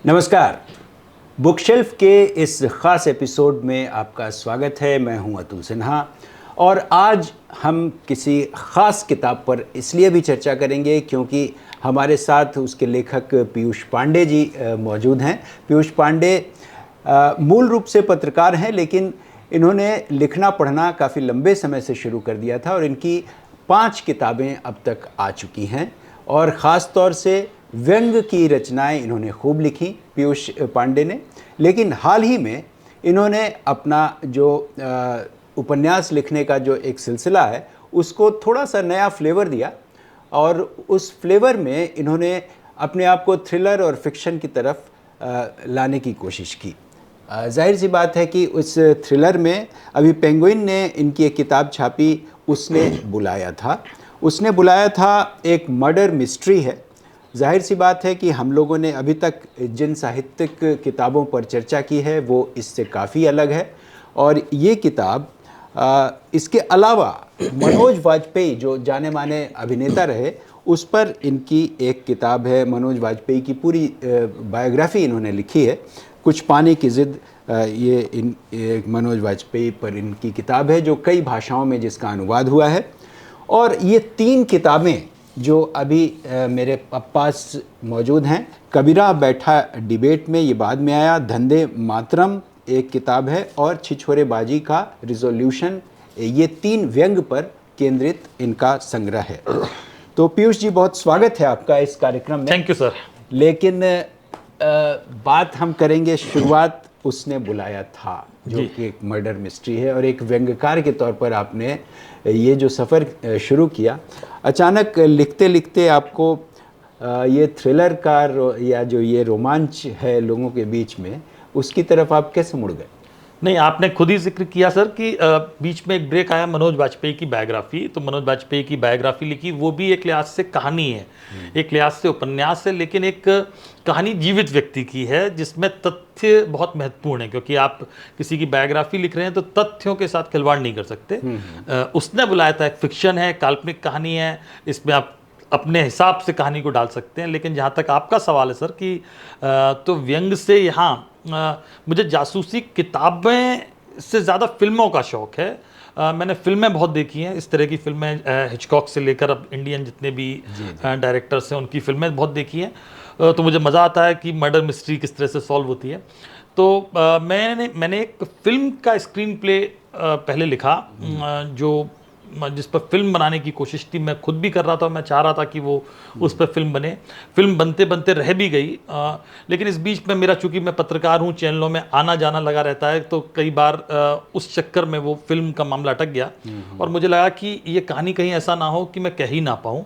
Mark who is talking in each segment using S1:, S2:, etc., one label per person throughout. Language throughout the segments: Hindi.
S1: नमस्कार, बुकशेल्फ के इस ख़ास एपिसोड में आपका स्वागत है। मैं हूं अतुल सिन्हा और आज हम किसी ख़ास किताब पर इसलिए भी चर्चा करेंगे क्योंकि हमारे साथ उसके लेखक पीयूष पांडे जी मौजूद हैं। पीयूष पांडे मूल रूप से पत्रकार हैं, लेकिन इन्होंने लिखना पढ़ना काफ़ी लंबे समय से शुरू कर दिया था और इनकी 5 किताबें अब तक आ चुकी हैं और ख़ास तौर से व्यंग की रचनाएं इन्होंने खूब लिखी पीयूष पांडे ने। लेकिन हाल ही में इन्होंने अपना जो उपन्यास लिखने का जो एक सिलसिला है उसको थोड़ा सा नया फ्लेवर दिया और उस फ्लेवर में इन्होंने अपने आप को थ्रिलर और फिक्शन की तरफ लाने की कोशिश की। जाहिर सी बात है कि उस थ्रिलर में अभी पेंगुइन ने इनकी एक किताब छापी, उसने बुलाया था एक मर्डर मिस्ट्री है। जाहिर सी बात है कि हम लोगों ने अभी तक जिन साहित्यिक किताबों पर चर्चा की है वो इससे काफ़ी अलग है और ये किताब इसके अलावा मनोज वाजपेयी जो जाने माने अभिनेता रहे उस पर इनकी एक किताब है। मनोज वाजपेयी की पूरी बायोग्राफी इन्होंने लिखी है। कुछ पाने की ज़िद ये मनोज वाजपेयी पर इनकी किताब है जो कई भाषाओं में जिसका अनुवाद हुआ है। और ये 3 किताबें जो अभी मेरे पास मौजूद हैं, कबीरा बैठा डिबेट में, ये बाद में आया, धंधे मातरम एक किताब है और छिछोरेबाजी का रिजोल्यूशन, ये 3 व्यंग पर केंद्रित इनका संग्रह है। तो पीयूष जी, बहुत स्वागत है आपका इस कार्यक्रम में।
S2: Thank you sir.
S1: लेकिन बात हम करेंगे, शुरुआत उसने बुलाया था जो कि एक मर्डर मिस्ट्री है और एक व्यंग्यकार के तौर पर आपने ये जो सफ़र शुरू किया, अचानक लिखते लिखते आपको ये थ्रिलर का या जो ये रोमांच है लोगों के बीच में, उसकी तरफ आप कैसे मुड़ गए?
S2: नहीं, आपने खुद ही जिक्र किया सर कि बीच में एक ब्रेक आया मनोज वाजपेयी की बायोग्राफी। तो मनोज वाजपेयी की बायोग्राफी लिखी, वो भी एक लिहाज से कहानी है, एक लिहाज से उपन्यास है, लेकिन एक कहानी जीवित व्यक्ति की है जिसमें तथ्य बहुत महत्वपूर्ण है, क्योंकि आप किसी की बायोग्राफी लिख रहे हैं तो तथ्यों के साथ खिलवाड़ नहीं कर सकते। उसने बुलाया था एक फिक्शन है, काल्पनिक कहानी है, इसमें आप अपने हिसाब से कहानी को डाल सकते हैं। लेकिन जहाँ तक आपका सवाल है सर कि तो व्यंग से यहाँ मुझे जासूसी किताबें से ज़्यादा फिल्मों का शौक़ है। मैंने फिल्में बहुत देखी हैं, इस तरह की फिल्में हिचकॉक से लेकर अब इंडियन जितने भी डायरेक्टर्स हैं उनकी फिल्में बहुत देखी हैं। तो मुझे मज़ा आता है कि मर्डर मिस्ट्री किस तरह से सॉल्व होती है। तो मैंने एक फ़िल्म का स्क्रीन प्ले पहले लिखा जिस पर फिल्म बनाने की कोशिश थी। मैं खुद भी कर रहा था, मैं चाह रहा था कि वो उस पर फिल्म बने। फिल्म बनते बनते रह भी गई, लेकिन इस बीच में मेरा, चूंकि मैं पत्रकार हूँ, चैनलों में आना जाना लगा रहता है, तो कई बार उस चक्कर में वो फिल्म का मामला अटक गया और मुझे लगा कि ये कहानी कहीं ऐसा ना हो कि मैं कह ही ना पाऊँ।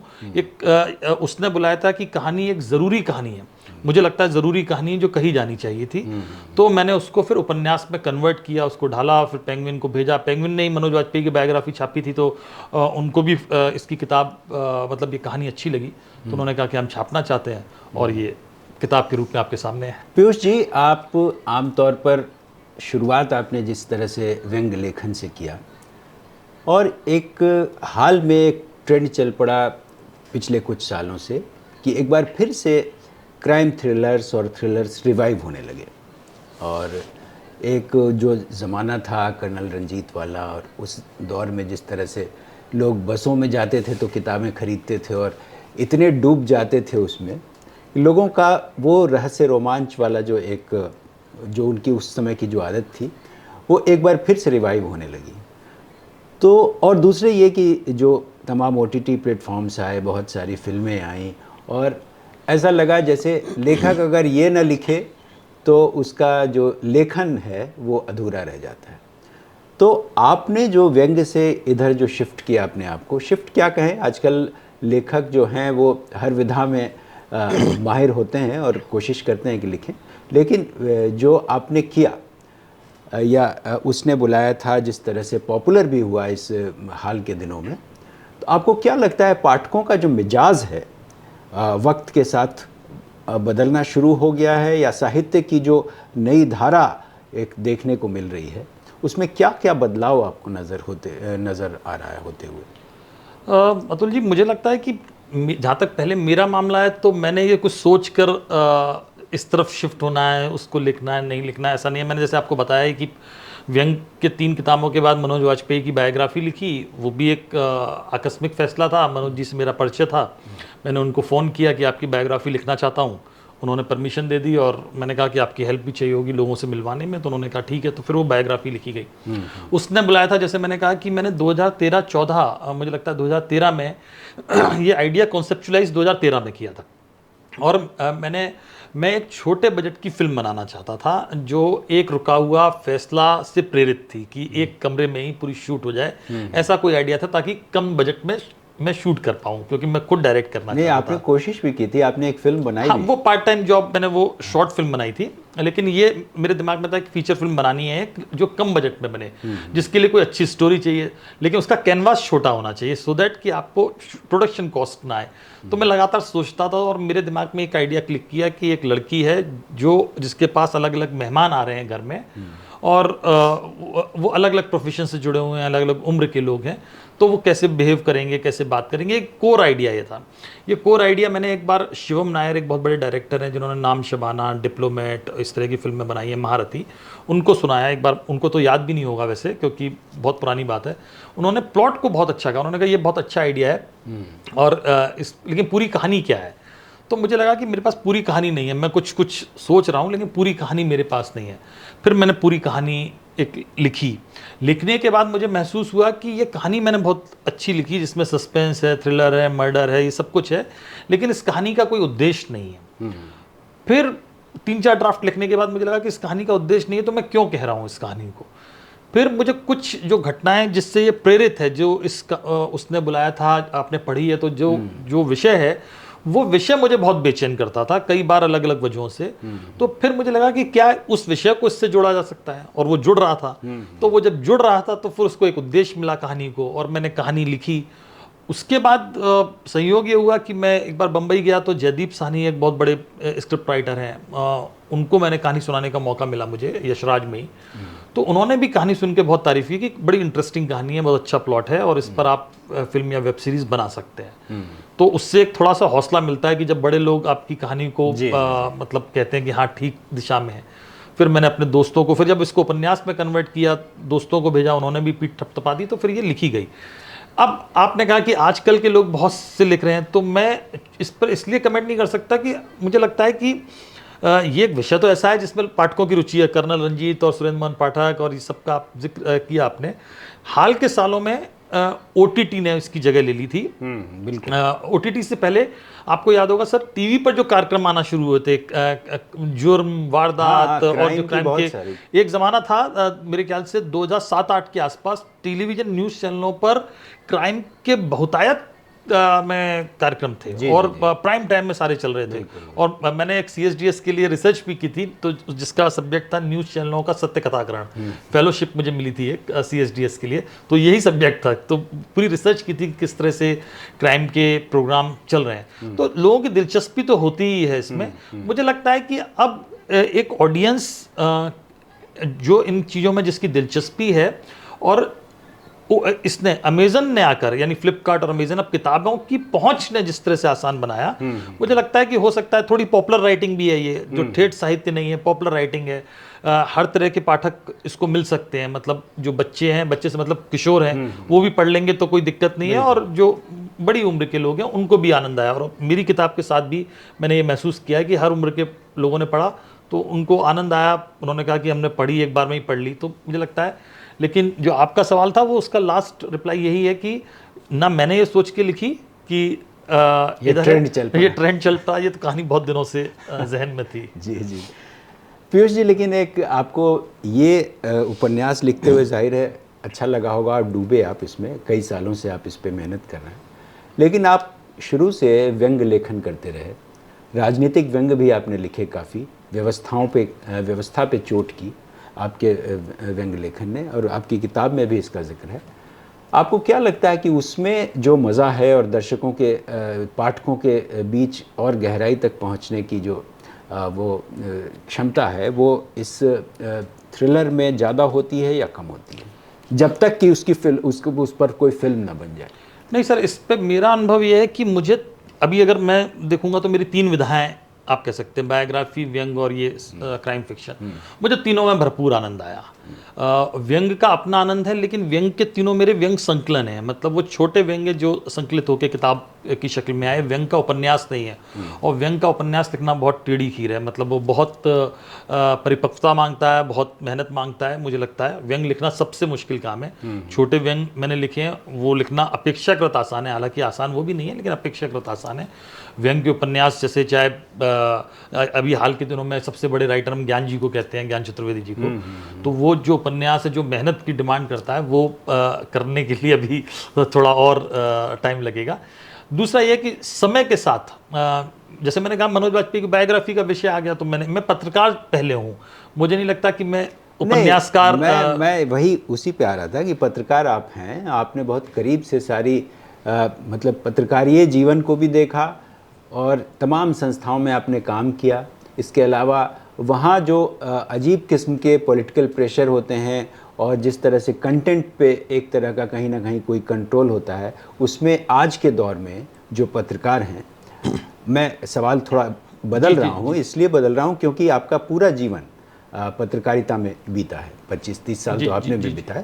S2: उसने बुलाया था कि कहानी एक ज़रूरी कहानी है, मुझे लगता है ज़रूरी कहानी जो कही जानी चाहिए थी। तो मैंने उसको फिर उपन्यास में कन्वर्ट किया, उसको ढाला, फिर पेंगुइन को भेजा। पेंगुइन ने ही मनोज वाजपेयी की बायोग्राफी छापी थी, तो उनको भी इसकी किताब मतलब ये कहानी अच्छी लगी, तो उन्होंने कहा कि हम छापना चाहते हैं और ये किताब के रूप में आपके सामने है।
S1: पीयूष जी, आप आमतौर पर शुरुआत आपने जिस तरह से व्यंग्य लेखन से किया और एक हाल में एक ट्रेंड चल पड़ा पिछले कुछ सालों से कि एक बार फिर से क्राइम थ्रिलर्स और थ्रिलर्स रिवाइव होने लगे और एक जो ज़माना था कर्नल रंजीत वाला, और उस दौर में जिस तरह से लोग बसों में जाते थे तो किताबें खरीदते थे और इतने डूब जाते थे उसमें, लोगों का वो रहस्य रोमांच वाला जो उनकी उस समय की जो आदत थी वो एक बार फिर से रिवाइव होने लगी। तो और दूसरे ये कि जो तमाम OTT प्लेटफॉर्म्स आए, बहुत सारी फिल्में आईं और ऐसा लगा जैसे लेखक अगर ये न लिखे तो उसका जो लेखन है वो अधूरा रह जाता है। तो आपने जो व्यंग्य से इधर जो शिफ्ट किया अपने आप को, शिफ्ट क्या कहें, आजकल लेखक जो हैं वो हर विधा में माहिर होते हैं और कोशिश करते हैं कि लिखें, लेकिन जो आपने किया या उसने बुलाया था, जिस तरह से पॉपुलर भी हुआ इस हाल के दिनों में, तो आपको क्या लगता है पाठकों का जो मिजाज है वक्त के साथ बदलना शुरू हो गया है, या साहित्य की जो नई धारा एक देखने को मिल रही है उसमें क्या क्या बदलाव आपको नज़र आ रहा है होते हुए?
S2: अतुल जी, मुझे लगता है कि जहाँ तक पहले मेरा मामला है तो मैंने ये कुछ सोच कर इस तरफ शिफ्ट होना है, उसको लिखना है, नहीं लिखना है, ऐसा नहीं है। मैंने जैसे आपको बताया है कि व्यंग के 3 किताबों के बाद मनोज वाजपेयी की बायोग्राफी लिखी। वो भी एक आकस्मिक फैसला था। मनोज जी से मेरा परिचय था, मैंने उनको फ़ोन किया कि आपकी बायोग्राफी लिखना चाहता हूँ। उन्होंने परमिशन दे दी और मैंने कहा कि आपकी हेल्प भी चाहिए होगी लोगों से मिलवाने में, तो उन्होंने कहा ठीक है। तो फिर वो बायोग्राफी लिखी गई। उसने बुलाया था, जैसे मैंने कहा कि मैंने 2013-14 मुझे लगता है 2013 में ये आइडिया कॉन्सेप्चुलाइज 2013 में किया था। और मैं एक छोटे बजट की फिल्म बनाना चाहता था जो एक रुका हुआ फैसला से प्रेरित थी कि एक कमरे में ही पूरी शूट हो जाए, ऐसा कोई आइडिया था, ताकि कम बजट में मैं शूट कर पाऊँ, क्योंकि मैं खुद डायरेक्ट करना
S1: नहीं,
S2: चाहता
S1: आपने
S2: था।
S1: कोशिश भी की थी, आपने एक फिल्म बनाई
S2: हाँ,
S1: भी।
S2: वो पार्ट टाइम जॉब, मैंने वो शॉर्ट फिल्म बनाई थी। लेकिन ये मेरे दिमाग में था कि फीचर फिल्म बनानी है जो कम बजट में बने, जिसके लिए कोई अच्छी स्टोरी चाहिए, लेकिन उसका कैनवास छोटा होना चाहिए, सो दैट कि आपको प्रोडक्शन कॉस्ट ना आए। तो मैं लगातार सोचता था और मेरे दिमाग में एक आइडिया क्लिक किया कि एक लड़की है जिसके पास अलग अलग मेहमान आ रहे हैं घर में, और वो अलग अलग प्रोफेशन से जुड़े हुए हैं, अलग अलग उम्र के लोग हैं, तो वो कैसे बिहेव करेंगे, कैसे बात करेंगे। एक कोर आइडिया ये था। ये कोर आइडिया मैंने एक बार शिवम नायर, एक बहुत बड़े डायरेक्टर हैं जिन्होंने नाम शबाना, डिप्लोमेट, इस तरह की फिल्में बनाई हैं, महारथी, उनको सुनाया एक बार। उनको तो याद भी नहीं होगा वैसे, क्योंकि बहुत पुरानी बात है। उन्होंने प्लॉट को बहुत अच्छा कहा, उन्होंने कहा ये बहुत अच्छा आइडिया है, और लेकिन पूरी कहानी क्या है। तो मुझे लगा कि मेरे पास पूरी कहानी नहीं है, मैं कुछ कुछ सोच रहा हूँ लेकिन पूरी कहानी मेरे पास नहीं है। फिर मैंने पूरी कहानी एक लिखी। लिखने के बाद मुझे महसूस हुआ कि ये कहानी मैंने बहुत अच्छी लिखी, जिसमें सस्पेंस है, थ्रिलर है, मर्डर है, ये सब कुछ है, लेकिन इस कहानी का कोई उद्देश्य नहीं है। फिर 3-4 ड्राफ्ट लिखने के बाद मुझे लगा कि इस कहानी का उद्देश्य नहीं है, तो मैं क्यों कह रहा हूँ इस कहानी को। फिर मुझे कुछ जो घटनाएं जिससे ये प्रेरित है, जो उसने बुलाया था, आपने पढ़ी है, तो जो विषय है, वो विषय मुझे बहुत बेचैन करता था कई बार अलग अलग वजहों से। तो फिर मुझे लगा कि क्या उस विषय को इससे जोड़ा जा सकता है, और वो जुड़ रहा था। तो वो जब जुड़ रहा था तो फिर उसको एक उद्देश्य मिला कहानी को, और मैंने कहानी लिखी। उसके बाद संयोग ये हुआ कि मैं एक बार बम्बई गया, तो जयदीप साहनी एक बहुत बड़े स्क्रिप्ट राइटर हैं, उनको मैंने कहानी सुनाने का मौका मिला मुझे, यशराज में ही। तो उन्होंने भी कहानी सुन के बहुत तारीफ की कि बड़ी इंटरेस्टिंग कहानी है, बहुत अच्छा प्लॉट है, और इस पर आप फिल्म या वेब सीरीज बना सकते हैं। तो उससे एक थोड़ा सा हौसला मिलता है कि जब बड़े लोग आपकी कहानी को मतलब कहते हैं कि हाँ ठीक दिशा में है। फिर मैंने अपने दोस्तों को, फिर जब इसको उपन्यास में कन्वर्ट किया, दोस्तों को भेजा, उन्होंने भी पीठ थपथपा दी, तो फिर ये लिखी गई। अब आपने कहा कि आजकल के लोग बहुत से लिख रहे हैं, तो मैं इस पर इसलिए कमेंट नहीं कर सकता कि मुझे लगता है कि ये एक विषय तो ऐसा है जिसमें पाठकों की रुचि है। कर्नल रंजीत और सुरेंद्र मोहन पाठक और ये सब का आप जिक्र किया आपने। हाल के सालों में OTT ने इसकी जगह ले ली थी।
S1: बिल्कुल।
S2: OTT से पहले आपको याद होगा सर, टीवी पर जो कार्यक्रम आना शुरू हुए थे, जुर्म, वारदात, और जो क्राइम के, एक ज़माना था मेरे ख्याल से 2007-8 के आसपास टेलीविज़न न्यूज़ चैनलों पर क्राइम के बहुतायत में कार्यक्रम थे, और प्राइम टाइम में सारे चल रहे थे। और मैंने एक CSDS के लिए रिसर्च भी की थी, तो जिसका सब्जेक्ट था न्यूज़ चैनलों का सत्य कथाकरण। फेलोशिप मुझे मिली थी एक CSDS के लिए, तो यही सब्जेक्ट था। तो पूरी रिसर्च की थी किस तरह से क्राइम के प्रोग्राम चल रहे हैं। तो लोगों की दिलचस्पी तो होती ही है इसमें। मुझे लगता है कि अब एक ऑडियंस जो इन चीज़ों में जिसकी दिलचस्पी है, और इसने अमेजन ने आकर, यानी फ्लिपकार्ट और अमेजन, अब किताबों की पहुंच ने जिस तरह से आसान बनाया, मुझे लगता है कि हो सकता है थोड़ी पॉपुलर राइटिंग भी है, ये जो ठेठ साहित्य नहीं है, पॉपुलर राइटिंग है। हर तरह के पाठक इसको मिल सकते हैं, मतलब जो बच्चे हैं, बच्चे से मतलब किशोर हैं, वो भी पढ़ लेंगे तो कोई दिक्कत नहीं है, और जो बड़ी उम्र के लोग हैं उनको भी आनंद आया। और मेरी किताब के साथ भी मैंने ये महसूस किया है कि हर उम्र के लोगों ने पढ़ा तो उनको आनंद आया। उन्होंने कहा कि हमने पढ़ी, एक बार में ही पढ़ ली। तो मुझे लगता है, लेकिन जो आपका सवाल था वो उसका लास्ट रिप्लाई यही है कि ना मैंने ये सोच के लिखी कि
S1: ये ट्रेंड
S2: चलता, ये तो कहानी बहुत दिनों से जहन में थी।
S1: जी जी पीयूष जी, लेकिन एक आपको ये उपन्यास लिखते हुए जाहिर है अच्छा लगा होगा, आप डूबे आप इसमें, कई सालों से आप इस पे मेहनत कर रहे हैं, लेकिन आप शुरू से व्यंग्य लेखन करते रहे, राजनीतिक व्यंग्य भी आपने लिखे काफ़ी, व्यवस्था पे चोट की आपके व्यंग्य लेखन ने, और आपकी किताब में भी इसका जिक्र है। आपको क्या लगता है कि उसमें जो मज़ा है और दर्शकों के, पाठकों के बीच और गहराई तक पहुंचने की जो वो क्षमता है, वो इस थ्रिलर में ज़्यादा होती है या कम होती है, जब तक कि उसकी फिल्म, उस पर कोई फिल्म ना बन जाए?
S2: नहीं सर, इस पे मेरा अनुभव ये है कि मुझे अभी अगर मैं देखूंगा तो मेरी 3 विधाएं आप कह सकते हैं, बायोग्राफी, व्यंग और ये क्राइम फिक्शन। मुझे तीनों में भरपूर आनंद आया। व्यंग का अपना आनंद है, लेकिन व्यंग के तीनों मेरे व्यंग संकलन है, मतलब वो छोटे व्यंग है जो संकलित होकर किताब की शक्ल में आए। व्यंग का उपन्यास नहीं है, और व्यंग का उपन्यास लिखना बहुत टेढ़ी खीर है, मतलब वो बहुत परिपक्वता मांगता है, बहुत मेहनत मांगता है। मुझे लगता है व्यंग लिखना सबसे मुश्किल काम है। छोटे व्यंग मैंने लिखे हैं, वो लिखना अपेक्षाकृत आसान है, हालांकि आसान वो भी नहीं है, लेकिन अपेक्षाकृत आसान है। व्यंग के उपन्यास जैसे चाहे अभी हाल के दिनों में सबसे बड़े राइटर हम ज्ञान जी को कहते हैं, ज्ञान चतुर्वेदी जी को, तो वो जो उपन्यास है जो मेहनत की डिमांड करता है, वो करने के लिए अभी थोड़ा और टाइम लगेगा। दूसरा ये कि समय के साथ जैसे मैंने कहा मनोज वाजपेयी की बायोग्राफी का विषय आ गया, तो मैं पत्रकार पहले हूँ, मुझे नहीं लगता कि मैं उपन्यासकार।
S1: मैं वही उसी पे आ रहा था कि पत्रकार आप हैं, आपने बहुत करीब से सारी मतलब पत्रकारीय जीवन को भी देखा और तमाम संस्थाओं में आपने काम किया। इसके अलावा वहाँ जो अजीब किस्म के पॉलिटिकल प्रेशर होते हैं और जिस तरह से कंटेंट पे एक तरह का कहीं ना कहीं कोई कंट्रोल होता है, उसमें आज के दौर में जो पत्रकार हैं, मैं सवाल थोड़ा बदल रहा हूँ, इसलिए बदल रहा हूँ क्योंकि आपका पूरा जीवन पत्रकारिता में बीता है, 25-30 साल तो आपने भी बिताया।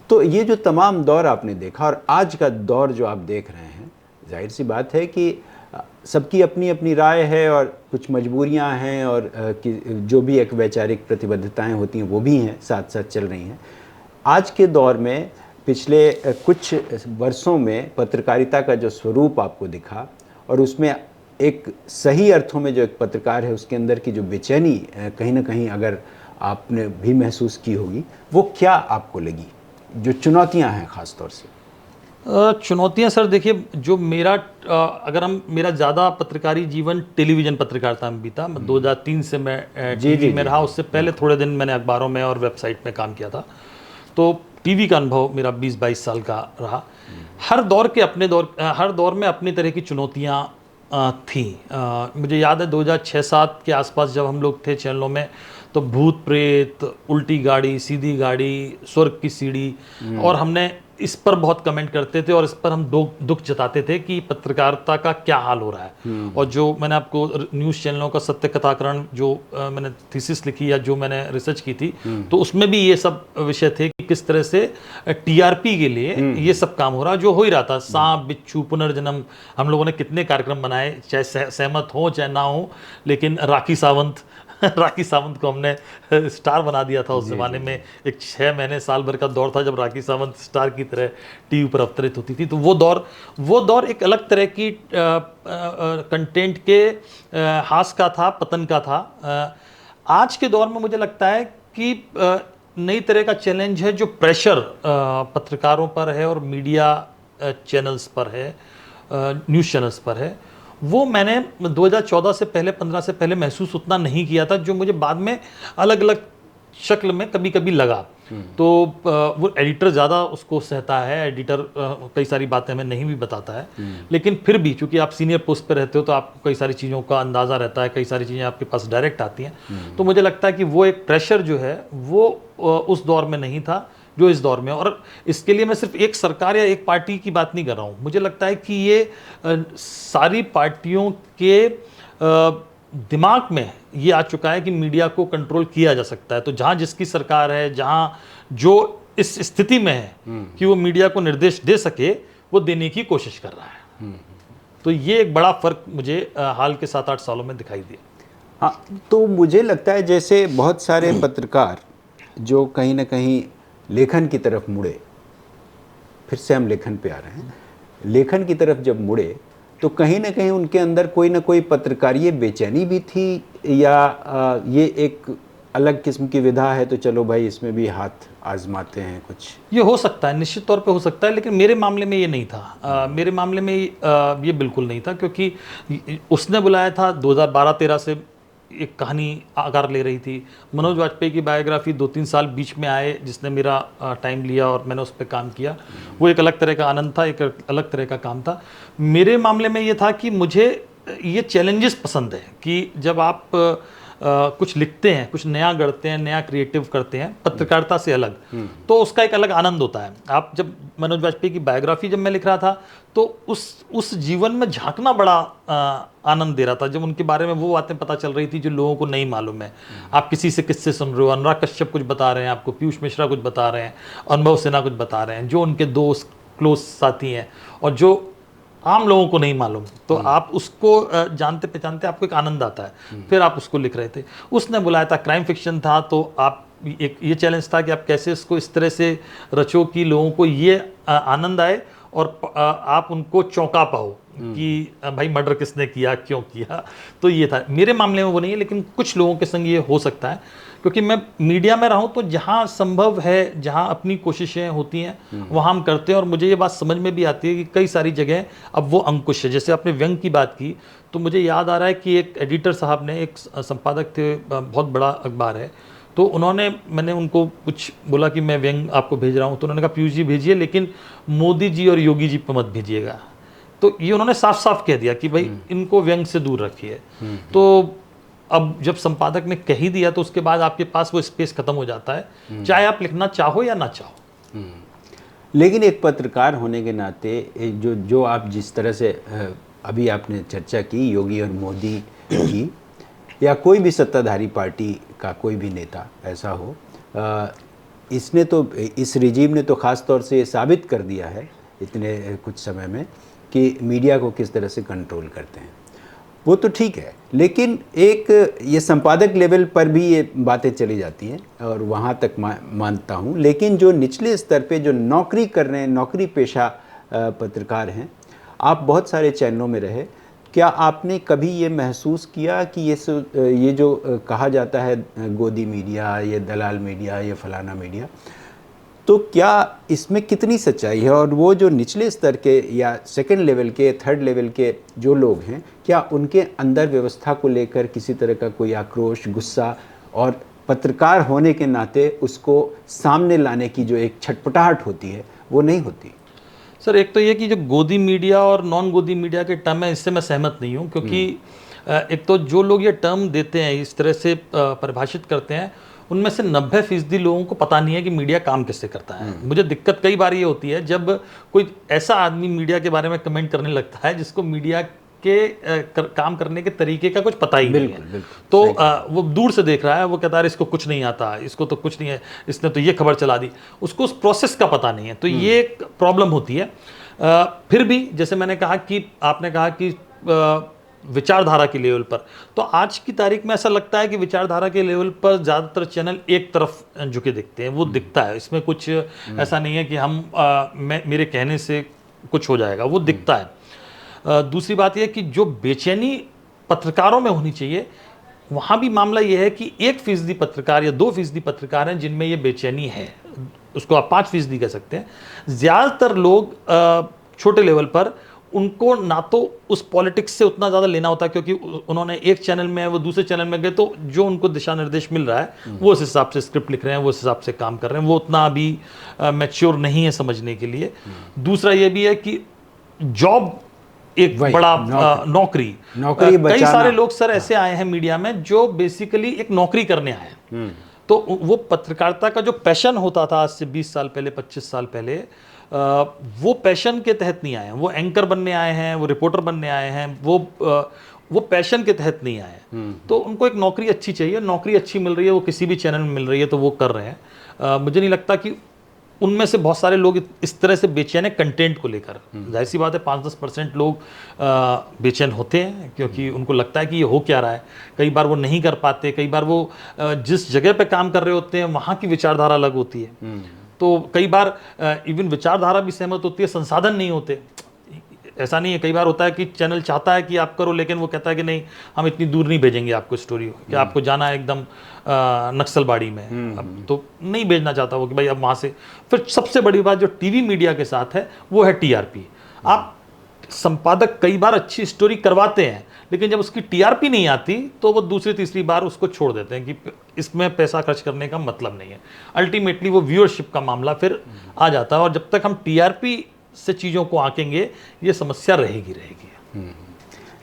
S1: तो ये जो तमाम दौर आपने देखा और आज का दौर जो आप देख रहे हैं, जाहिर सी बात है कि सबकी अपनी अपनी राय है और कुछ मजबूरियां हैं और जो भी एक वैचारिक प्रतिबद्धताएं होती हैं वो भी हैं, साथ साथ चल रही हैं। आज के दौर में पिछले कुछ वर्षों में पत्रकारिता का जो स्वरूप आपको दिखा और उसमें एक सही अर्थों में जो एक पत्रकार है उसके अंदर की जो बेचैनी कहीं ना कहीं अगर आपने भी महसूस की होगी, वो क्या आपको लगी, जो चुनौतियां हैं ख़ास तौर से?
S2: चुनौतियां सर देखिए, जो अगर हम मेरा ज़्यादा पत्रकारी जीवन टेलीविज़न पत्रकारिता में बीता। 2003 से मैं टीवी में रहा, उससे पहले थोड़े दिन मैंने अखबारों में और वेबसाइट में काम किया था, तो टीवी का अनुभव मेरा 20-22 साल का रहा। हर दौर में अपनी तरह की चुनौतियाँ थीं। मुझे याद है 2006-07 के आसपास जब हम लोग थे चैनलों में, तो भूत प्रेत, उल्टी गाड़ी, सीधी गाड़ी, स्वर्ग की सीढ़ी, और हमने इस पर बहुत कमेंट करते थे और इस पर हम दुख जताते थे कि पत्रकारिता का क्या हाल हो रहा है। और जो मैंने आपको न्यूज़ चैनलों का सत्य कथाकरण जो मैंने थीसिस लिखी या जो मैंने रिसर्च की थी, तो उसमें भी ये सब विषय थे कि किस तरह से टीआरपी के लिए ये सब काम हो रहा, जो हो ही रहा था। सांप, बिच्छू, पुनर्जन्म, हम लोगों ने कितने कार्यक्रम बनाए, चाहे सहमत हो चाहे ना हो, लेकिन राखी सावंत को हमने स्टार बना दिया था उस जमाने में। एक 6 महीने साल भर का दौर था जब राखी सावंत स्टार की तरह टीवी पर अवतरित होती थी। तो वो दौर एक अलग तरह की कंटेंट के हास का था, पतन का था। आज के दौर में मुझे लगता है कि नई तरह का चैलेंज है, जो प्रेशर पत्रकारों पर है और मीडिया चैनल्स पर है, न्यूज़ चैनल्स पर है, वो मैंने 2014 से पहले, 15 से पहले महसूस उतना नहीं किया था, जो मुझे बाद में अलग अलग शक्ल में कभी कभी लगा। तो वो एडिटर ज़्यादा उसको सहता है, एडिटर कई सारी बातें हमें नहीं भी बताता है, लेकिन फिर भी चूंकि आप सीनियर पोस्ट पर रहते हो तो आपको कई सारी चीज़ों का अंदाज़ा रहता है, कई सारी चीज़ें आपके पास डायरेक्ट आती हैं। तो मुझे लगता है कि वो एक प्रेशर जो है वो उस दौर में नहीं था जो इस दौर में। और इसके लिए मैं सिर्फ एक सरकार या एक पार्टी की बात नहीं कर रहा हूँ, मुझे लगता है कि ये सारी पार्टियों के दिमाग में ये आ चुका है कि मीडिया को कंट्रोल किया जा सकता है। तो जहाँ जिसकी सरकार है, जहाँ जो इस स्थिति में है कि वो मीडिया को निर्देश दे सके, वो देने की कोशिश कर रहा है। तो ये एक बड़ा फर्क मुझे हाल के 7-8 सालों में दिखाई दिया।
S1: हाँ, तो मुझे लगता है जैसे बहुत सारे पत्रकार जो कहीं ना कहीं लेखन की तरफ मुड़े, फिर से हम लेखन पे आ रहे हैं, लेखन की तरफ जब मुड़े तो कहीं ना कहीं उनके अंदर कोई ना कोई पत्रकारीय बेचैनी भी थी, या ये एक अलग किस्म की विधा है तो चलो भाई इसमें भी हाथ आजमाते हैं कुछ? ये
S2: हो सकता है, निश्चित तौर पे हो सकता है, लेकिन मेरे मामले में ये नहीं था। मेरे मामले में ये बिल्कुल नहीं था, क्योंकि उसने बुलाया था 2012-13 से एक कहानी आकार ले रही थी। मनोज वाजपेयी की बायोग्राफी 2-3 साल बीच में आए, जिसने मेरा टाइम लिया और मैंने उस पर काम किया। वो एक अलग तरह का आनंद था, एक अलग तरह का काम था। मेरे मामले में ये था कि मुझे ये चैलेंजेस पसंद है कि जब आप कुछ लिखते हैं, कुछ नया गढ़ते हैं, नया क्रिएटिव करते हैं पत्रकारिता से अलग, तो उसका एक अलग आनंद होता है। आप जब मनोज वाजपेयी की बायोग्राफी जब मैं लिख रहा था तो उस जीवन में झांकना बड़ा आनंद दे रहा था, जब उनके बारे में वो बातें पता चल रही थी जो लोगों को नहीं मालूम है। आप किसी से किससे सुन रहे हो, अनुराग कश्यप कुछ बता रहे हैं आपको, पीयूष मिश्रा कुछ बता रहे हैं, अनुभव सिन्हा कुछ बता रहे हैं, जो उनके दोस्त क्लोज साथी हैं और जो आम लोगों को नहीं मालूम, तो आप उसको जानते पहचानते आपको एक आनंद आता है। फिर आप उसको लिख रहे थे, उसने बुलाया था, क्राइम फिक्शन था, तो आप एक ये चैलेंज था कि आप कैसे इसको इस तरह से रचो कि लोगों को ये आनंद आए और आप उनको चौंका पाओ कि भाई मर्डर किसने किया, क्यों किया। तो ये था, मेरे मामले में वो नहीं है, लेकिन कुछ लोगों के संग ये हो सकता है, क्योंकि मैं मीडिया में रहा हूँ तो जहाँ संभव है, जहाँ अपनी कोशिशें होती हैं वहाँ हम करते हैं। और मुझे ये बात समझ में भी आती है कि कई सारी जगह अब वो अंकुश है। जैसे आपने व्यंग की बात की तो मुझे याद आ रहा है कि एक एडिटर साहब ने, एक संपादक थे, बहुत बड़ा अखबार है, तो मैंने उनको कुछ बोला कि मैं व्यंग आपको भेज रहा हूँ, तो उन्होंने कहा पीयूष जी भेजिए, लेकिन मोदी जी और योगी जी पे मत भेजिएगा। तो ये उन्होंने साफ साफ कह दिया कि भाई इनको व्यंग से दूर रखिए। तो अब जब संपादक ने कह ही दिया तो उसके बाद आपके पास वो स्पेस खत्म हो जाता है, चाहे आप लिखना चाहो या ना चाहो।
S1: लेकिन एक पत्रकार होने के नाते जो आप जिस तरह से अभी आपने चर्चा की योगी और मोदी की, या कोई भी सत्ताधारी पार्टी का कोई भी नेता ऐसा हो, इसने तो, इस रिजीम ने तो ख़ास तौर से साबित कर दिया है इतने कुछ समय में कि मीडिया को किस तरह से कंट्रोल करते हैं। वो तो ठीक है, लेकिन एक ये संपादक लेवल पर भी ये बातें चली जाती हैं और वहाँ तक मानता हूँ, लेकिन जो निचले स्तर पे जो नौकरी कर रहे हैं, नौकरी पेशा पत्रकार हैं, आप बहुत सारे चैनलों में रहे, क्या आपने कभी ये महसूस किया कि ये जो कहा जाता है गोदी मीडिया, ये दलाल मीडिया, ये फलाना मीडिया, तो क्या इसमें कितनी सच्चाई है? और वो जो निचले स्तर के या सेकंड लेवल के, थर्ड लेवल के जो लोग हैं, क्या उनके अंदर व्यवस्था को लेकर किसी तरह का कोई आक्रोश, गुस्सा, और पत्रकार होने के नाते उसको सामने लाने की जो एक छटपटाहट होती है, वो नहीं होती?
S2: सर, एक तो ये कि जो गोदी मीडिया और नॉन गोदी मीडिया के टर्म है, इससे मैं सहमत नहीं हूँ, क्योंकि एक तो जो लोग ये टर्म देते हैं, इस तरह से परिभाषित करते हैं, उनमें से 90% लोगों को पता नहीं है कि मीडिया काम कैसे करता है। मुझे दिक्कत कई बार ये होती है जब कोई ऐसा आदमी मीडिया के बारे में कमेंट करने लगता है जिसको मीडिया के काम करने के तरीके का कुछ पता ही नहीं है। तो वो दूर से देख रहा है, वो कहता है इसको कुछ नहीं आता, इसको तो कुछ नहीं है, इसने तो ये खबर चला दी, उसको उस प्रोसेस का पता नहीं है। तो ये एक प्रॉब्लम होती है। फिर भी जैसे मैंने कहा कि आपने कहा कि विचारधारा के लेवल पर, तो आज की तारीख में ऐसा लगता है कि विचारधारा के लेवल पर ज़्यादातर चैनल एक तरफ झुके दिखते हैं। वो दिखता है, इसमें कुछ ऐसा नहीं है कि मेरे कहने से कुछ हो जाएगा, वो दिखता है। दूसरी बात यह कि जो बेचैनी पत्रकारों में होनी चाहिए, वहाँ भी मामला यह है कि 1% पत्रकार या 2% पत्रकार हैं जिनमें ये बेचैनी है, उसको आप 5% कह सकते हैं। ज़्यादातर लोग छोटे लेवल पर, उनको ना तो उस पॉलिटिक्स से उतना ज़्यादा लेना होता है, क्योंकि उन्होंने एक चैनल में है, वो दूसरे चैनल में गए, तो जो उनको दिशा निर्देश मिल रहा है वो उस हिसाब से स्क्रिप्ट लिख रहे हैं, वो उस हिसाब से काम कर रहे हैं, वो उतना अभी मैच्योर नहीं है समझने के लिए। दूसरा ये भी है कि जॉब एक बड़ा नौकरी कई सारे लोग सर ऐसे आए हैं मीडिया में जो बेसिकली एक नौकरी करने आए हैं। तो वो पत्रकारिता का जो पैशन होता था आज से 20 साल पहले, 25 साल पहले, वो पैशन के तहत नहीं आए हैं। वो एंकर बनने आए हैं, वो रिपोर्टर बनने आए हैं, वो पैशन के तहत नहीं आए हैं। तो उनको एक नौकरी अच्छी चाहिए, नौकरी अच्छी मिल रही है, वो किसी भी चैनल में मिल रही है तो वो कर रहे हैं। मुझे नहीं लगता कि उनमें से बहुत सारे लोग इस तरह से बेचैन है कंटेंट को लेकर। जाहिर सी बात है 5-10% लोग बेचैन होते हैं, क्योंकि उनको लगता है कि ये हो क्या रहा है। कई बार वो नहीं कर पाते, कई बार वो जिस जगह पे काम कर रहे होते हैं वहाँ की विचारधारा अलग होती है। तो कई बार इवन विचारधारा भी सहमत होती है, संसाधन नहीं होते। ऐसा नहीं है, कई बार होता है कि चैनल चाहता है कि आप करो, लेकिन वो कहता है कि नहीं, हम इतनी दूर नहीं भेजेंगे आपको स्टोरी, कि आपको जाना है एकदम नक्सलबाड़ी में, अब तो नहीं भेजना चाहता वो कि भाई अब वहाँ से। फिर सबसे बड़ी बात जो टीवी मीडिया के साथ है वो है टीआरपी। आप संपादक कई बार अच्छी स्टोरी करवाते हैं, लेकिन जब उसकी टीआरपी नहीं आती तो वो दूसरी तीसरी बार उसको छोड़ देते हैं कि इसमें पैसा खर्च करने का मतलब नहीं है। अल्टीमेटली वो व्यूअरशिप का मामला फिर आ जाता है, और जब तक हम टीआरपी से चीज़ों को आंकेंगे ये समस्या रहेगी।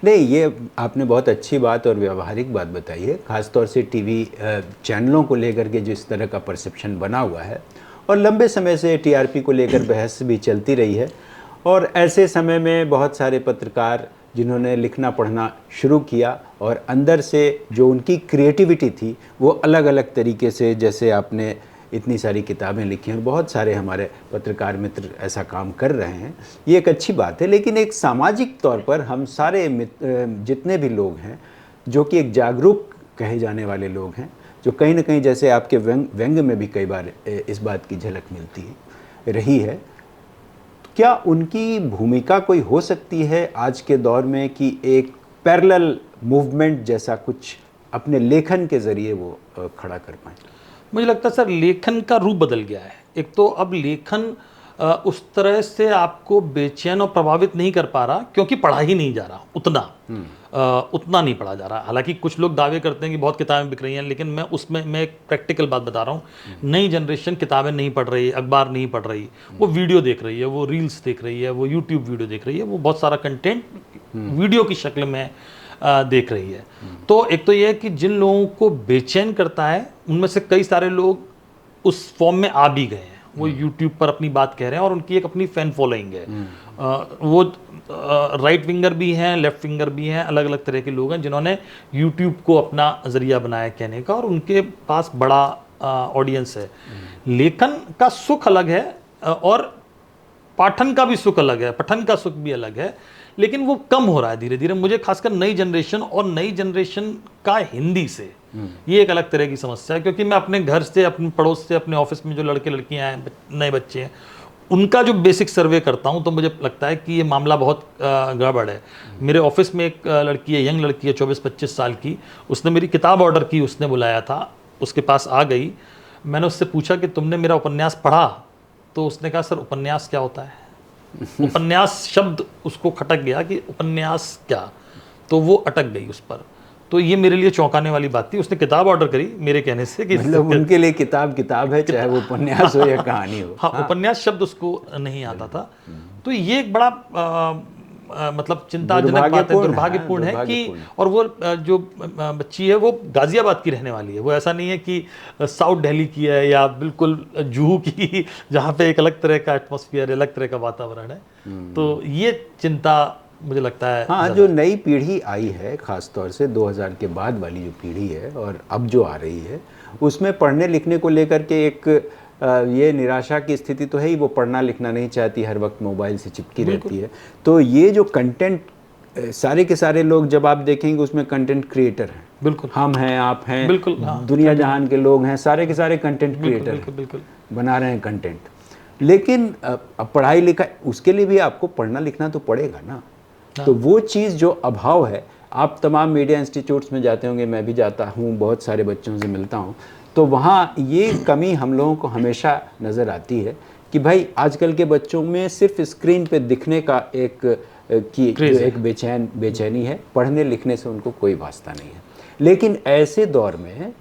S1: नहीं, ये आपने बहुत अच्छी बात और व्यावहारिक बात बताई है, ख़ासतौर से टीवी चैनलों को लेकर के जिस तरह का परसेप्शन बना हुआ है, और लंबे समय से टीआरपी को लेकर बहस भी चलती रही है। और ऐसे समय में बहुत सारे पत्रकार जिन्होंने लिखना पढ़ना शुरू किया और अंदर से जो उनकी क्रिएटिविटी थी वो अलग अलग तरीके से, जैसे आपने इतनी सारी किताबें लिखी हैं और बहुत सारे हमारे पत्रकार मित्र ऐसा काम कर रहे हैं, ये एक अच्छी बात है। लेकिन एक सामाजिक तौर पर हम सारे जितने भी लोग हैं जो कि एक जागरूक कहे जाने वाले लोग हैं, जो कहीं ना कहीं जैसे आपके व्यंग में भी कई बार इस बात की झलक मिलती रही है, क्या उनकी भूमिका कोई हो सकती है आज के दौर में कि एक पैरेलल मूवमेंट जैसा कुछ अपने लेखन के ज़रिए वो खड़ा कर पाएँ?
S2: मुझे लगता है सर लेखन का रूप बदल गया है। एक तो अब लेखन उस तरह से आपको बेचैन और प्रभावित नहीं कर पा रहा, क्योंकि पढ़ा ही नहीं जा रहा उतना नहीं पढ़ा जा रहा। हालांकि कुछ लोग दावे करते हैं कि बहुत किताबें बिक रही हैं, लेकिन मैं एक प्रैक्टिकल बात बता रहा हूँ। नई जनरेशन किताबें नहीं पढ़ रही, अखबार नहीं पढ़ रही, वो वीडियो देख रही है, वो रील्स देख रही है, वो यूट्यूब वीडियो देख रही है, वो बहुत सारा कंटेंट वीडियो की शक्ल में देख रही है। तो एक तो ये है कि जिन लोगों को बेचैन करता है उनमें से कई सारे लोग उस फॉर्म में आ भी गए हैं। वो यूट्यूब पर अपनी बात कह रहे हैं और उनकी एक अपनी फैन फॉलोइंग है। वो राइट विंगर भी हैं, लेफ्ट विंगर भी हैं, अलग अलग तरह के लोग हैं जिन्होंने यूट्यूब को अपना जरिया बनाया कहने का, और उनके पास बड़ा ऑडियंस है। लेखन का सुख अलग है और पाठन का भी सुख अलग है, पठन का सुख भी अलग है, लेकिन वो कम हो रहा है धीरे धीरे। मुझे खासकर नई जनरेशन का हिंदी से ये एक अलग तरह की समस्या है, क्योंकि मैं अपने घर से, अपने पड़ोस से, अपने ऑफिस में जो लड़के लड़कियां हैं, नए बच्चे हैं, उनका जो बेसिक सर्वे करता हूं तो मुझे लगता है कि ये मामला बहुत गड़बड़ है। मेरे ऑफिस में एक लड़की है, यंग लड़की है, 24-25 साल की। उसने मेरी किताब ऑर्डर की, उसने बुलाया था, उसके पास आ गई। मैंने उससे पूछा कि तुमने मेरा उपन्यास पढ़ा? तो उसने कहा सर उपन्यास क्या होता है। उपन्यास शब्द उसको खटक गया कि उपन्यास क्या, तो वो अटक गई उस पर। तो ये मेरे लिए चौंकाने वाली बात थी। उसने किताब ऑर्डर करी मेरे कहने से कि
S1: मतलब उनके लिए किताब है, चाहे वो उपन्यास हो या कहानी हो।
S2: हाँ, उपन्यास शब्द उसको नहीं आता था। तो ये एक बड़ा मतलब चिंताजनक बात है, दुर्भाग्यपूर्ण है कि, और वो जो बच्ची है वो गाजियाबाद की रहने वाली है। वो ऐसा नहीं है कि साउथ दिल्ली की है या बिल्कुल जुहू की, जहाँ पे एक अलग तरह का एटमॉस्फेयर, अलग तरह का वातावरण है। तो ये चिंता मुझे लगता है।
S1: हाँ, जो नई पीढ़ी आई है, खासतौर से 2000 के बाद वाली जो पीढ़ी है और अब जो आ रही है, उसमें पढ़ने लिखने को लेकर के एक ये निराशा की स्थिति तो है ही। वो पढ़ना लिखना नहीं चाहती, हर वक्त मोबाइल से चिपकी रहती है। तो ये जो कंटेंट, सारे के सारे लोग जब आप देखेंगे उसमें कंटेंट क्रिएटर हैं।
S2: बिल्कुल,
S1: हम हैं, आप हैं,
S2: बिल्कुल,
S1: दुनिया जहान के लोग हैं, सारे के सारे कंटेंट क्रिएटर हैं,
S2: बिल्कुल
S1: बना रहे हैं कंटेंट। लेकिन अब पढ़ाई लिखाई, उसके लिए भी आपको पढ़ना लिखना तो पड़ेगा ना। तो वो चीज़ जो अभाव है, आप तमाम मीडिया इंस्टीट्यूट्स में जाते होंगे, मैं भी जाता हूँ, बहुत सारे बच्चों से मिलता हूँ, तो वहाँ ये कमी हम लोगों को हमेशा नज़र आती है कि भाई आजकल के बच्चों में सिर्फ स्क्रीन पे दिखने का एक बेचैनी है, पढ़ने लिखने से उनको कोई वास्ता नहीं है। लेकिन ऐसे दौर में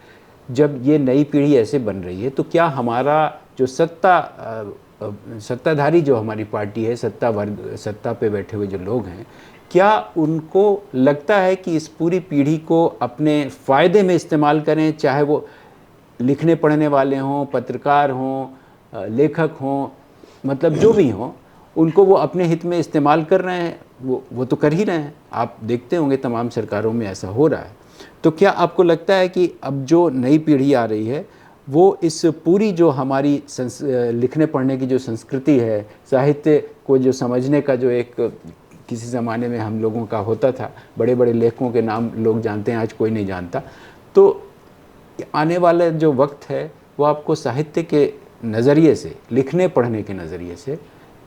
S1: जब ये नई पीढ़ी ऐसे बन रही है, तो क्या हमारा जो सत्ताधारी जो हमारी पार्टी है, सत्ता पे बैठे हुए जो लोग हैं, क्या उनको लगता है कि इस पूरी पीढ़ी को अपने फ़ायदे में इस्तेमाल करें, चाहे वो लिखने पढ़ने वाले हों, पत्रकार हों, लेखक हों, मतलब जो भी हों, उनको वो अपने हित में इस्तेमाल कर रहे हैं? वो तो कर ही रहे हैं, आप देखते होंगे तमाम सरकारों में ऐसा हो रहा है। तो क्या आपको लगता है कि अब जो नई पीढ़ी आ रही है वो इस पूरी जो हमारी लिखने पढ़ने की जो संस्कृति है, साहित्य को जो समझने का जो एक किसी ज़माने में हम लोगों का होता था, बड़े बड़े लेखकों के नाम लोग जानते हैं, आज कोई नहीं जानता, तो आने वाला जो वक्त है वो आपको साहित्य के नज़रिए से, लिखने पढ़ने के नज़रिए से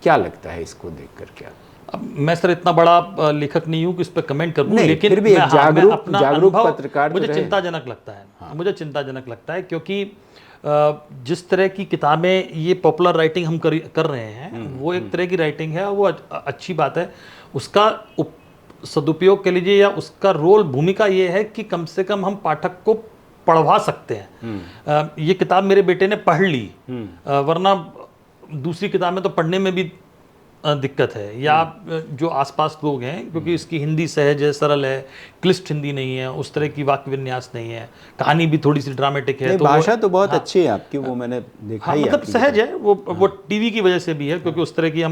S1: क्या लगता है इसको देख कर? क्या
S2: अब मैं सर इतना बड़ा लेखक नहीं हूँ कि इस पर कमेंट करूँ, लेकिन
S1: फिर भी एक जागरूक पत्रकार
S2: मुझे चिंताजनक लगता है। हाँ। मुझे चिंताजनक लगता है, क्योंकि जिस तरह की किताबें ये पॉपुलर राइटिंग हम कर रहे हैं, वो एक तरह की राइटिंग है, वो अच्छी बात है। उसका सदुपयोग कह लीजिए, या उसका रोल, भूमिका ये है कि कम से कम हम पाठक को पढ़वा सकते हैं। ये किताब मेरे बेटे ने पढ़ ली, वरना दूसरी किताबें तो पढ़ने में भी दिक्कत है, या जो आसपास लोग हैं, क्योंकि इसकी हिंदी सहज है, सरल है, क्लिष्ट हिंदी नहीं है, उस तरह की वाक्य विन्यास नहीं है, कहानी भी थोड़ी सी ड्रामेटिक है। तो
S1: भाषा तो बहुत अच्छी है आपकी, वो मैंने देखा
S2: हाँ,
S1: ही
S2: मतलब
S1: आपकी
S2: सहज है वो टीवी की वजह से भी है, क्योंकि उस तरह की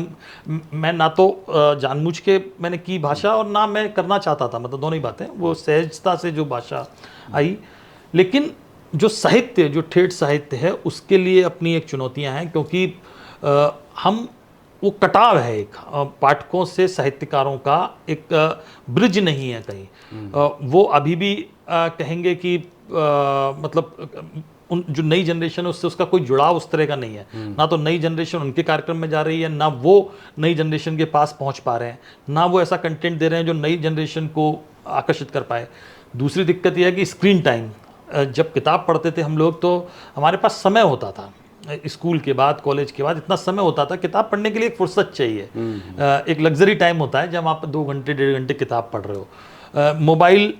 S2: मैं ना तो जानबूझ के मैंने की भाषा और ना मैं करना चाहता था, मतलब दोनों ही बातें, वो सहजता से जो भाषा आई। लेकिन जो साहित्य, जो ठेठ साहित्य है, उसके लिए अपनी एक चुनौतियां हैं, क्योंकि हम वो कटाव है एक पाठकों से साहित्यकारों का, एक ब्रिज नहीं है कहीं। वो अभी भी कहेंगे कि मतलब उन जो नई जनरेशन है उससे उसका कोई जुड़ाव उस तरह का नहीं है। ना तो नई जनरेशन उनके कार्यक्रम में जा रही है, ना वो नई जनरेशन के पास पहुंच पा रहे हैं, ना वो ऐसा कंटेंट दे रहे हैं जो नई जनरेशन को आकर्षित कर पाए। दूसरी दिक्कत यह है कि स्क्रीन टाइम, जब किताब पढ़ते थे हम लोग तो हमारे पास समय होता था, स्कूल के बाद, कॉलेज के बाद इतना समय होता था, किताब पढ़ने के लिए एक फुर्सत चाहिए, एक लग्जरी टाइम होता है जब आप 2 घंटे 1.5 घंटे किताब पढ़ रहे हो। मोबाइल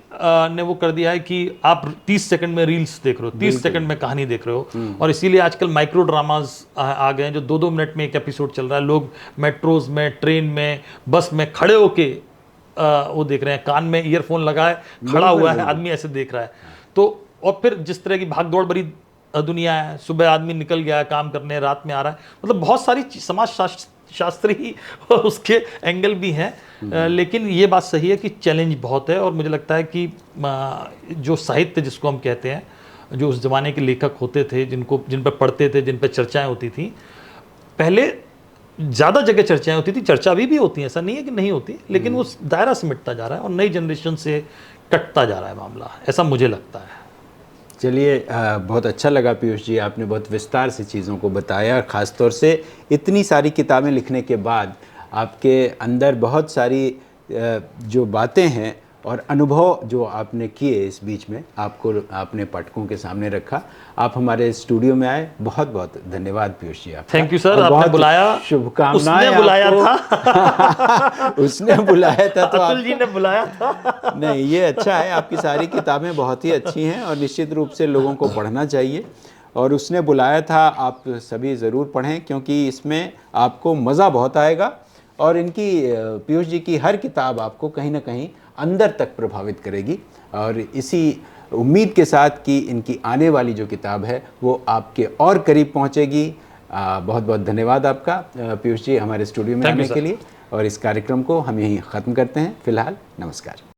S2: ने वो कर दिया है कि आप 30 सेकंड में रील्स देख रहे हो, 30 सेकंड में कहानी देख रहे हो, और इसीलिए आजकल माइक्रो ड्रामाज आ गए हैं जो 2-2 मिनट में एक एपिसोड चल रहा है। लोग मेट्रोज में, ट्रेन में, बस में खड़े होके वो देख रहे हैं, कान में ईयरफोन लगाए खड़ा हुआ है आदमी, ऐसे देख रहा है। तो और फिर जिस तरह की भाग दौड़ भरी दुनिया है, सुबह आदमी निकल गया है काम करने, रात में आ रहा है, मतलब बहुत सारी समाज शास्त्री उसके एंगल भी हैं। लेकिन ये बात सही है कि चैलेंज बहुत है, और मुझे लगता है कि जो साहित्य जिसको हम कहते हैं, जो उस जमाने के लेखक होते थे, जिन पर पढ़ते थे, जिन पर चर्चाएं होती थी, पहले ज़्यादा जगह चर्चाएं होती थी, चर्चा अभी भी होती है, ऐसा नहीं है कि नहीं होती, लेकिन वो दायरा सिमटता जा रहा है और नई जनरेशन से कटता जा रहा है मामला, ऐसा मुझे लगता है।
S1: चलिए, बहुत अच्छा लगा पीयूष जी, आपने बहुत विस्तार से चीज़ों को बताया। ख़ास तौर से इतनी सारी किताबें लिखने के बाद आपके अंदर बहुत सारी जो बातें हैं और अनुभव जो आपने किए इस बीच में, आपने पाठकों के सामने रखा। आप हमारे स्टूडियो में आए, बहुत बहुत धन्यवाद पीयूष जी। आप
S2: थैंक यू सर, आपने बुलाया,
S1: शुभकामनाएं।
S2: उसने बुलाया था
S1: उसने बुलाया था तो
S2: अतुल जी ने बुलाया था।
S1: नहीं, ये अच्छा है, आपकी सारी किताबें बहुत ही अच्छी हैं और निश्चित रूप से लोगों को पढ़ना चाहिए, और उसने बुलाया था, आप सभी ज़रूर पढ़ें, क्योंकि इसमें आपको मज़ा बहुत आएगा, और इनकी पीयूष जी की हर किताब आपको कहीं ना कहीं अंदर तक प्रभावित करेगी। और इसी उम्मीद के साथ कि इनकी आने वाली जो किताब है वो आपके और करीब पहुंचेगी। बहुत बहुत धन्यवाद आपका पीयूष जी हमारे स्टूडियो में आने के लिए, और इस कार्यक्रम को हम यहीं ख़त्म करते हैं। फिलहाल नमस्कार।